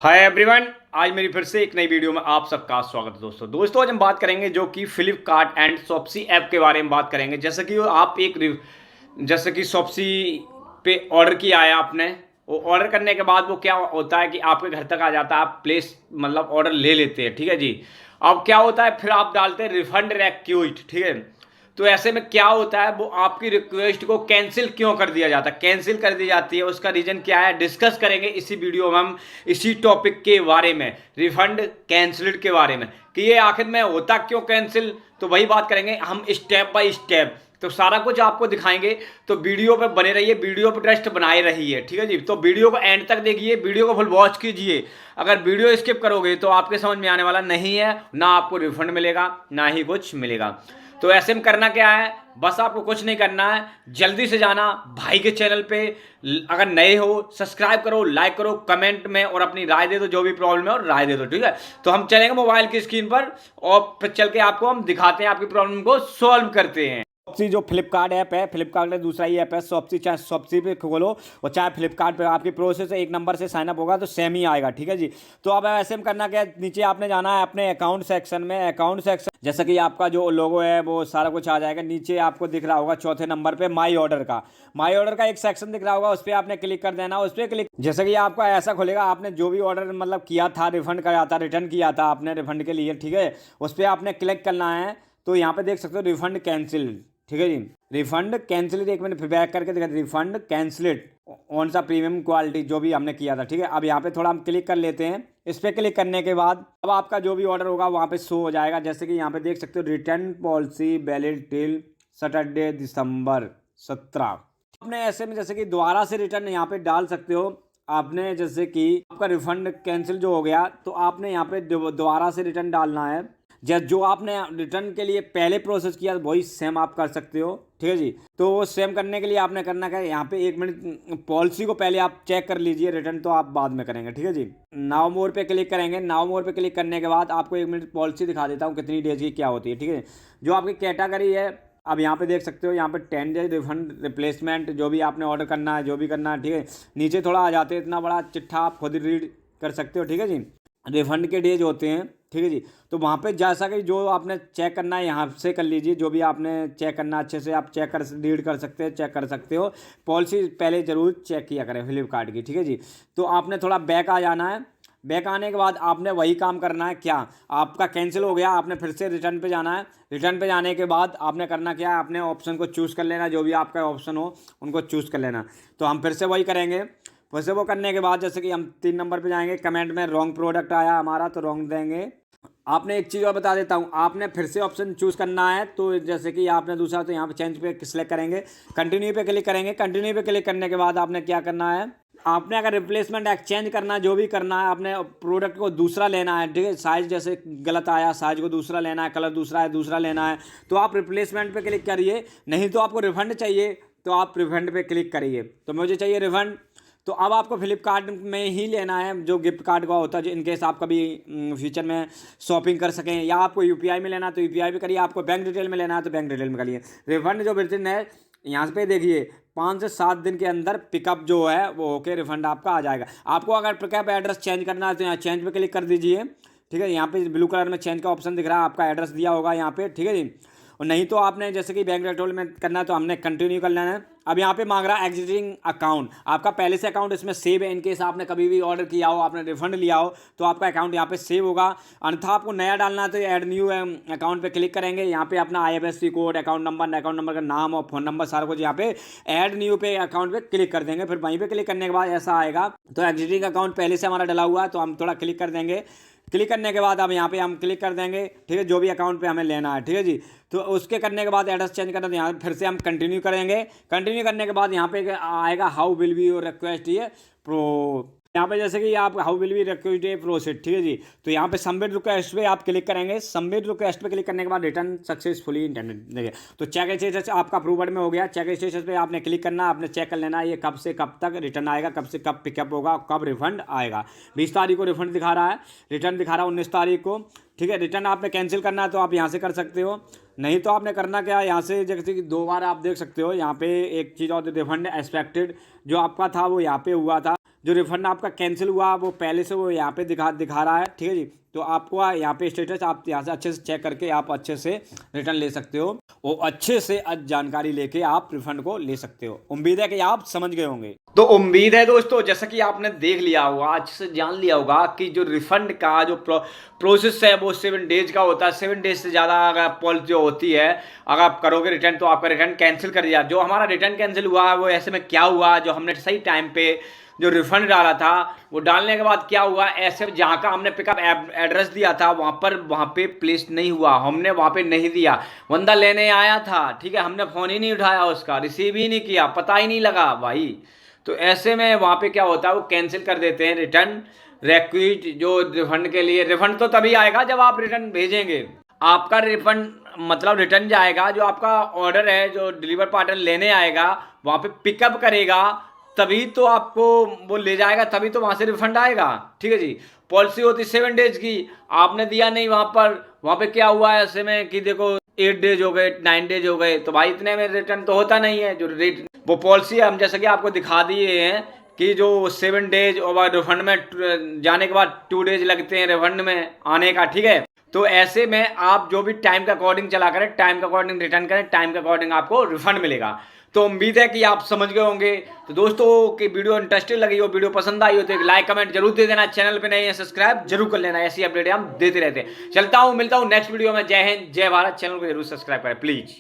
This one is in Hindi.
Hi everyone. आज मेरी फिर से एक नई वीडियो में आप सबका स्वागत है दोस्तों आज हम बात करेंगे जो कि फ्लिपकार्ट एंड शॉप्सी ऐप के बारे में बात करेंगे। जैसे कि आप जैसे कि शॉप्सी पे ऑर्डर किया है आपने, वो ऑर्डर करने के बाद वो क्या होता है कि आपके घर तक आ जाता है, आप प्लेस मतलब ऑर्डर ले लेते हैं, ठीक है जी। अब क्या होता है, फिर आप डालते हैं रिफंड रिक्वेस्ट, ठीक है। तो ऐसे में क्या होता है, वो आपकी रिक्वेस्ट को कैंसिल क्यों कर दिया जाता है, कैंसिल कर दी जाती है, उसका रीजन क्या है, डिस्कस करेंगे इसी वीडियो में हम इसी टॉपिक के बारे में, रिफंड कैंसिल्ड के बारे में, कि ये आखिर में होता क्यों कैंसिल। तो वही बात करेंगे हम स्टेप बाय स्टेप, तो सारा कुछ आपको दिखाएंगे। तो वीडियो पे बने रहिए, वीडियो पे ट्रस्ट बनाए रहिए, ठीक है जी। तो वीडियो को एंड तक देखिए, वीडियो को फुल वॉच कीजिए। अगर वीडियो स्किप करोगे तो आपके समझ में आने वाला नहीं है, ना आपको रिफंड मिलेगा ना ही कुछ मिलेगा। तो ऐसे में करना क्या है, बस आपको कुछ नहीं करना है, जल्दी से जाना भाई के चैनल पे, अगर नए हो सब्सक्राइब करो, लाइक करो, कमेंट में और अपनी राय दे दो, जो भी प्रॉब्लम है और राय दे दो, ठीक है। तो हम चलेंगे मोबाइल की स्क्रीन पर और फिर चल के आपको हम दिखाते हैं, आपकी प्रॉब्लम को सॉल्व करते हैं। शॉप्सी जो फ्लिपकार्ट ऐप है, फ्लिपकार्ट का दूसरा ही ऐप है शॉप्सी, चाहे शॉप्सी पे खोलो और चाहे फ्लिपकार्ट पे, आपकी प्रोसेस एक नंबर से साइनअप होगा तो सेम ही आएगा, ठीक है जी। तो अब ऐसे में करना क्या है, नीचे आपने जाना है अपने अकाउंट सेक्शन में, अकाउंट सेक्शन जैसा कि आपका जो लोगो है वो सारा कुछ आ जाएगा। नीचे आपको दिख रहा होगा चौथे नंबर पे माई ऑर्डर का एक सेक्शन दिख रहा होगा, उस पर आपने क्लिक कर देना। उस पर क्लिक जैसे कि आपका ऐसा खुलेगा, आपने जो भी ऑर्डर मतलब किया था, रिफंड कराया था, रिटर्न किया था आपने रिफंड के लिए, ठीक है। उस पर आपने क्लिक करना है। तो यहाँ पे देख सकते हो रिफंड कैंसिल, ठीक है जी। रिफंड कैंसिल, एक मिनट फिर बैक करके देखा, रिफंड कैंसिलेड ऑन सा प्रीमियम क्वालिटी, जो भी हमने किया था, ठीक है। अब यहाँ पे थोड़ा हम क्लिक कर लेते हैं। इस पर क्लिक करने के बाद अब आपका जो भी ऑर्डर होगा वहाँ पे शो हो जाएगा। जैसे कि यहाँ पे देख सकते हो, return policy valid till Saturday December 17। आपने ऐसे में जैसे कि दोबारा से रिटर्न यहाँ पे डाल सकते हो। आपने जैसे कि आपका रिफंड कैंसिल जो हो गया, तो आपने यहाँ पे दोबारा से रिटर्न डालना है। जो आपने रिटर्न के लिए पहले प्रोसेस किया वही सेम आप कर सकते हो, ठीक है जी। तो वो सेम करने के लिए आपने करना क्या है, यहाँ पे एक मिनट पॉलिसी को पहले आप चेक कर लीजिए, रिटर्न तो आप बाद में करेंगे, ठीक है जी। नाउ मोर पे क्लिक करेंगे। नाउ मोर पे क्लिक करने के बाद आपको एक मिनट पॉलिसी दिखा देता हूँ कितनी डेज की क्या होती है, ठीक है। जो आपकी कैटेगरी है, अब यहाँ पे देख सकते हो, यहाँ पे 10 डेज रिफंड रिप्लेसमेंट, जो भी आपने ऑर्डर करना है, जो भी करना है, ठीक है। नीचे थोड़ा आ जाते हैं, इतना बड़ा चिट्ठा आप खुद रीड कर सकते हो, ठीक है जी। रिफंड के डेज होते हैं, ठीक है जी। तो वहाँ पे जैसा कि जो आपने चेक करना है यहाँ से कर लीजिए, जो भी आपने चेक करना अच्छे से आप चेक कर रीड कर सकते हैं, चेक कर सकते हो। पॉलिसी पहले ज़रूर चेक किया करें फ्लिपकार्ट की, ठीक है जी। तो आपने थोड़ा बैक आ जाना है। बैक आने के बाद आपने वही काम करना है, क्या आपका कैंसिल हो गया, आपने फिर से रिटर्न पे जाना है। रिटर्न पे जाने के बाद आपने करना क्या है, अपने ऑप्शन को चूज़ कर लेना, जो भी आपका ऑप्शन हो उनको चूज़ कर लेना। तो हम फिर से वही करेंगे। वैसे वो करने के बाद जैसे कि हम 3 नंबर पे जाएंगे, कमेंट में रॉन्ग प्रोडक्ट आया हमारा तो रॉन्ग देंगे। आपने एक चीज़ और बता देता हूँ, आपने फिर से ऑप्शन चूज़ करना है। तो जैसे कि आपने दूसरा, तो यहाँ पे चेंज पे सिलेक्ट करेंगे, कंटिन्यू पे क्लिक करेंगे। कंटिन्यू पे क्लिक करने के बाद आपने क्या करना है, आपने अगर रिप्लेसमेंट एक्सचेंज करना है, जो भी करना है, आपने प्रोडक्ट को दूसरा लेना है, ठीक है। साइज़ जैसे गलत आया, साइज़ को दूसरा लेना है, कलर दूसरा है, दूसरा लेना है, तो आप रिप्लेसमेंट पे क्लिक करिए। नहीं तो आपको रिफंड चाहिए तो आप रिफंड पे क्लिक करिए। तो मुझे चाहिए रिफंड, तो अब आपको फ्लिपकार्ट में ही लेना है, जो गिफ्ट कार्ड का होता है, जो इनकेस आप कभी फ्यूचर में शॉपिंग कर सकें, या आपको यूपीआई में लेना है तो यूपीआई पे करिए, आपको बैंक डिटेल में लेना है तो बैंक डिटेल में करिए। रिफंड जो रिटर्न है, यहाँ पे देखिए 5 से 7 दिन के अंदर पिकअप जो है वो होके रिफंड आपका आ जाएगा। आपको अगर पिकअप एड्रेस चेंज करना है तो यहाँ चेंज पे क्लिक कर दीजिए, ठीक है। यहाँ पे ब्लू कलर में चेंज का ऑप्शन दिख रहा है, आपका एड्रेस दिया होगा यहाँ पे, ठीक है जी। और नहीं तो आपने जैसे कि बैंक डिटेल में करना है तो हमने कंटिन्यू कर लेना है। अब यहाँ पे मांग रहा है एग्जिटिंग अकाउंट, आपका पहले से अकाउंट इसमें सेव है। इनकेस आपने कभी भी ऑर्डर किया हो, आपने रिफंड लिया हो, तो आपका अकाउंट यहाँ पे सेव होगा। अन्यथा आपको नया डालना है तो ऐड न्यू अकाउंट पे क्लिक करेंगे। यहाँ पे अपना IFSC कोड, अकाउंट नंबर का नाम और फ़ोन नंबर सारा कुछ यहाँ पे ऐड न्यू पे अकाउंट पे क्लिक कर देंगे। फिर वहीं पे क्लिक करने के बाद ऐसा आएगा, तो एग्जिटिंग अकाउंट पहले से हमारा डला हुआ है, तो हम थोड़ा क्लिक कर देंगे। क्लिक करने के बाद अब यहाँ पे हम क्लिक कर देंगे, ठीक है, जो भी अकाउंट पे हमें लेना है, ठीक है जी। तो उसके करने के बाद एड्रेस चेंज करना, तो यहाँ फिर से हम कंटिन्यू करेंगे। कंटिन्यू करने के बाद यहाँ पे आएगा how will be your request ये प्रो, यहाँ पे जैसे कि आप हाउ विल बी रिक्वेस्ट ये प्रोसेड, ठीक है जी। तो यहाँ पे सबमिट रिक्वेस्ट पे आप क्लिक करेंगे। सबमिट रिक्वेस्ट पे क्लिक करने के बाद रिटर्न सक्सेसफुली इंटरनेट देखिए, तो चेक स्टेटस आपका अप्रूवल में हो गया। चेक स्टेटस पे आपने क्लिक करना, आपने चेक कर लेना ये कब से कब तक रिटर्न आएगा, कब से कब पिकअप होगा, कब रिफंड आएगा। 20 तारीख को रिफंड दिखा रहा है, रिटर्न दिखा रहा है 19 तारीख को, ठीक है। रिटर्न आपने कैंसिल करना है तो आप यहाँ से कर सकते हो। नहीं तो आपने करना क्या है, यहाँ से जैसे कि 2 बार आप देख सकते हो, यहाँ पे एक चीज़ और रिफंड एक्सपेक्टेड जो आपका था वो यहाँ पे हुआ था, जो रिफंड आपका कैंसिल हुआ वो पहले से वो यहाँ पे दिखा रहा है, ठीक है जी। तो आपको यहाँ पे स्टेटस आप यहाँ से अच्छे से चेक करके आप अच्छे से रिटर्न ले सकते हो और अच्छे से जानकारी लेके आप रिफंड को ले सकते हो। उम्मीद है कि आप समझ गए होंगे। तो उम्मीद है दोस्तों जैसा कि आपने देख लिया होगा, अच्छे से जान लिया होगा कि जो रिफंड का जो प्रोसेस है वो 7 डेज का होता है। 7 डेज से ज़्यादा अगर पॉलिसी जो होती है, अगर आप करोगे रिटर्न तो आपका रिटर्न कैंसिल कर दिया। जो हमारा रिटर्न कैंसिल हुआ वो ऐसे में क्या हुआ, जो हमने सही टाइम पे जो रिफंड डाला था वो डालने के बाद क्या हुआ, ऐसे जहाँ का हमने पिकअप एड्रेस दिया था वहाँ पे प्लेस नहीं हुआ, हमने वहाँ पे नहीं दिया। बंदा लेने आया था, ठीक है, हमने फ़ोन ही नहीं उठाया, उसका रिसीव ही नहीं किया, पता ही नहीं लगा भाई। तो ऐसे में वहाँ पे क्या होता है, वो कैंसिल कर देते हैं रिटर्न रिक्वेस्ट। जो रिफंड के लिए, रिफंड तो तभी आएगा जब आप रिटर्न भेजेंगे। आपका रिफंड मतलब रिटर्न जाएगा, जो आपका ऑर्डर है जो डिलीवर पार्टनर लेने आएगा वहाँ पे पिकअप करेगा, तभी तो आपको वो ले जाएगा, तभी तो वहाँ से रिफंड आएगा, ठीक है जी। पॉलिसी होती 7 डेज की, आपने दिया नहीं वहाँ पे क्या हुआ है ऐसे में कि देखो 8 डेज हो गए, 9 डेज हो गए, तो भाई इतने में रिटर्न तो होता नहीं है। जो रेट वो पॉलिसी हम जैसे कि आपको दिखा दिए हैं कि जो 7 डेज और रिफंड में जाने के बाद 2 डेज लगते हैं रिफंड में आने का, ठीक है। तो ऐसे में आप जो भी टाइम के अकॉर्डिंग चला करें, टाइम के अकॉर्डिंग रिटर्न करें, टाइम के अकॉर्डिंग आपको रिफंड मिलेगा। तो उम्मीद है कि आप समझ गए होंगे। तो दोस्तों की वीडियो इंटरेस्टिंग लगी हो, वीडियो पसंद आई हो तो एक लाइक कमेंट जरूर दे देना, चैनल पे नए हैं सब्सक्राइब जरूर कर लेना, ऐसी अपडेट हम देते रहते हैं। चलता हूँ, मिलता हूँ नेक्स्ट वीडियो में। जय हिंद, जय भारत। चैनल को जरूर सब्सक्राइब करें प्लीज।